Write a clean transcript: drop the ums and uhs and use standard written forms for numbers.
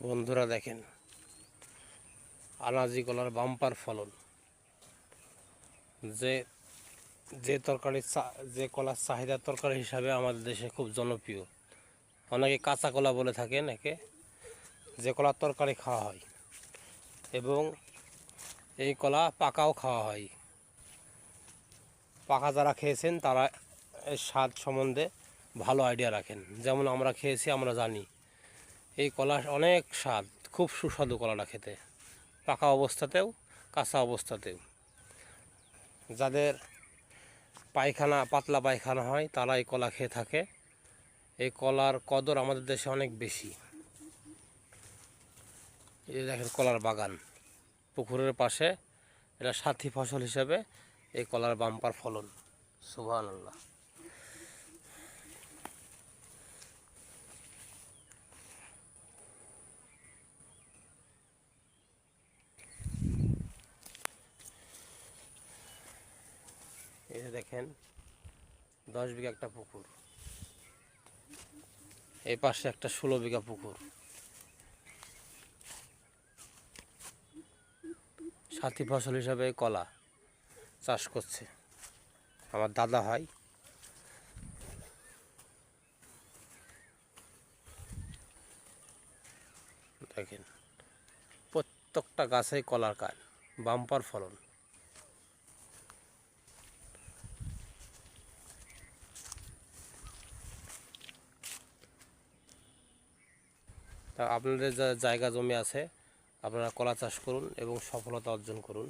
বন্ধুরা দেখেন, আনাজি কলার বাম্পার ফলন। যে যে তরকারি যে কলার চাহিদা তরকারি হিসাবে আমাদের দেশে খুব জনপ্রিয়। অনেকে কাঁচা কলা বলে থাকেন একে, যে কলার তরকারি খাওয়া হয়, এবং এই কলা পাকাও খাওয়া হয়। পাকা যারা খেয়েছেন তারা এর স্বাদ সম্বন্ধে ভালো আইডিয়া রাখেন। যেমন আমরা খেয়েছি, আমরা জানি এই কলা অনেক স্বাদ, খুব সুস্বাদু কলাটা খেতে, পাকা অবস্থাতেও কাঁচা অবস্থাতেও। যাদের পায়খানা, পাতলা পায়খানা হয়, তারা এই কলা খেয়ে থাকে। এই কলার কদর আমাদের দেশে অনেক বেশি। এই দেখেন কলার বাগান পুকুরের পাশে, এটা সাথী ফসল হিসেবে এই কলার বাম্পার ফলন। সুবহানাল্লাহ। এই যে দেখেন 10 বিঘা একটা পুকুর, এই পাশে একটা 16 বিঘা পুকুর। সাথী ফসল হিসাবে কলা চাষ করছে আমার দাদা হয়। দেখেন প্রত্যেকটা গাছেই কলার কাজ, বাম্পার ফলন। তা আপনাদের যা জায়গা জমি আছে, আপনারা কলা চাষ করুন এবং সফলতা অর্জন করুন।